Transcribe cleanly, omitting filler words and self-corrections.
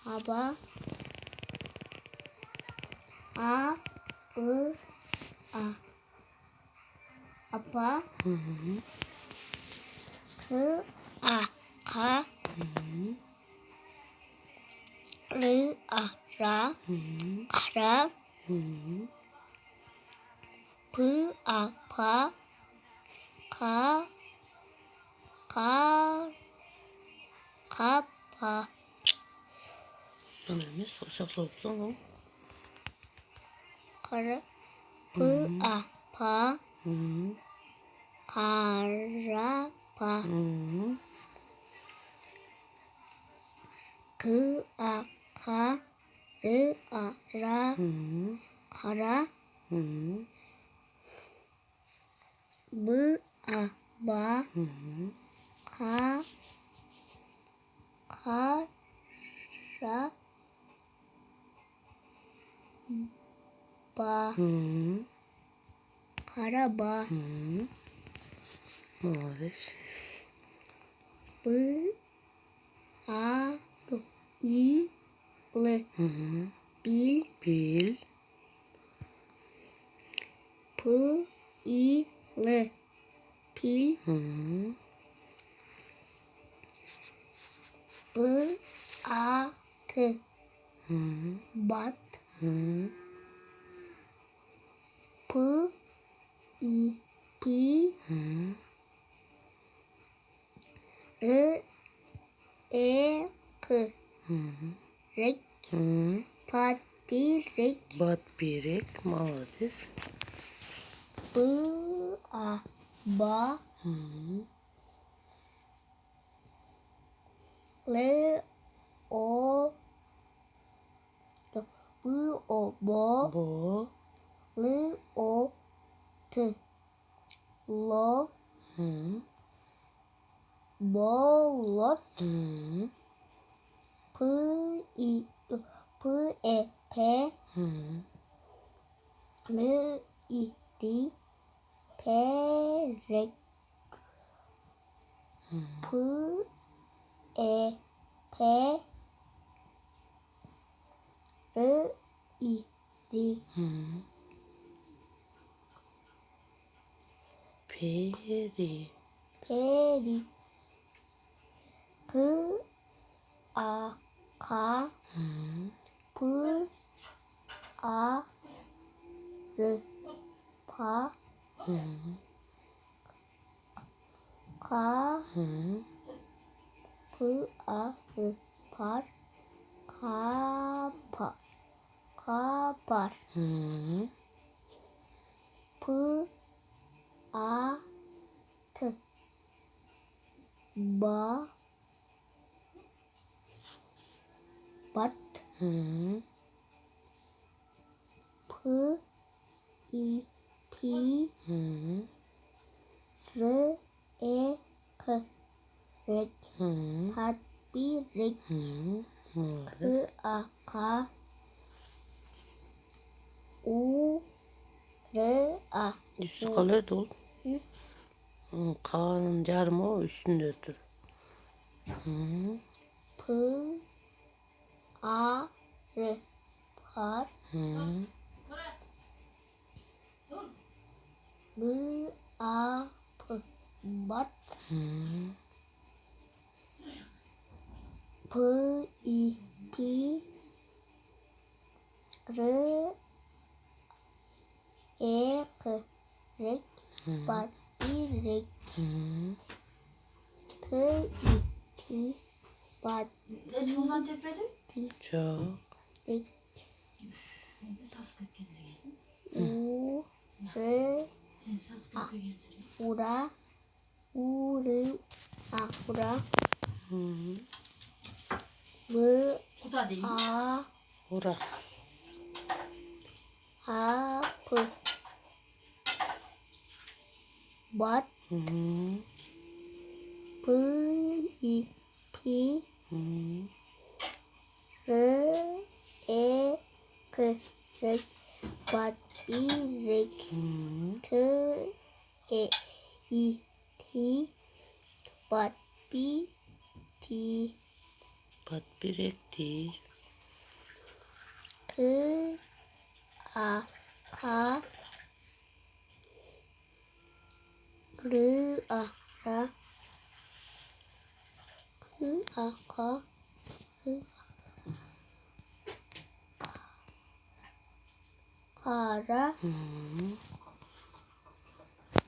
Haba. A. I. A. Apa. K. A. Ka. R. A. Ra. Kara. P. A. Pa. Ka. Pa. Lan Emir sorsak sorsan o. Kara. P. A. Pa. Kara. Pa. K. A. Ka. R. A. Ra. Kara. B. A. Ba. Ka. Ra. Ba. Karaba. Молодец. B. A. I. L. Bil. Bil. P. I. L. Pil. B. A. T. Bat. P. I. Pi. R. E. K. Rek. Pat. Pi. Rek. Подберег. Молодец. B. A. Ba. L. O. B. O. Bo. Бо. L. O. T. Lo. Bolot. P. I. P. E. P. L. I. D. Perek. P. E. P. R. I. D. Peri. Peri. K. A. Ka. P. A. R. Pa. Ka. P. A. R. Par. Kapar. Kapar. P. A. T. Ba. Bat. P. I. Pi. R. E. K. Rek. Pat. Pi. Rek. K. A. Ka. U. R. A. Üstü kalır dolu. K'nın carımı o üstündedir. P. A. R. Par. B. A. P. Bat. P. I. Pi. R. E. K. Rek. Pat. Pi. Rek. T. I. T. Pat. Çamazan tepredi? Çok. Rek. Saskıt kendine. U. R. Sen saskıt kendine. Ura. U. R. A. Ura. B. Kuta değil. A. Ora. A. P. Bat. P. I. Pi. R. E. K. Rek. Pat. Pi. Rek. T. E. I. T. Pat. Pi. T. Подберег değil. 그, 아, 가, 르, 아, 라, 그, 아, 가, 르, 가라, 음.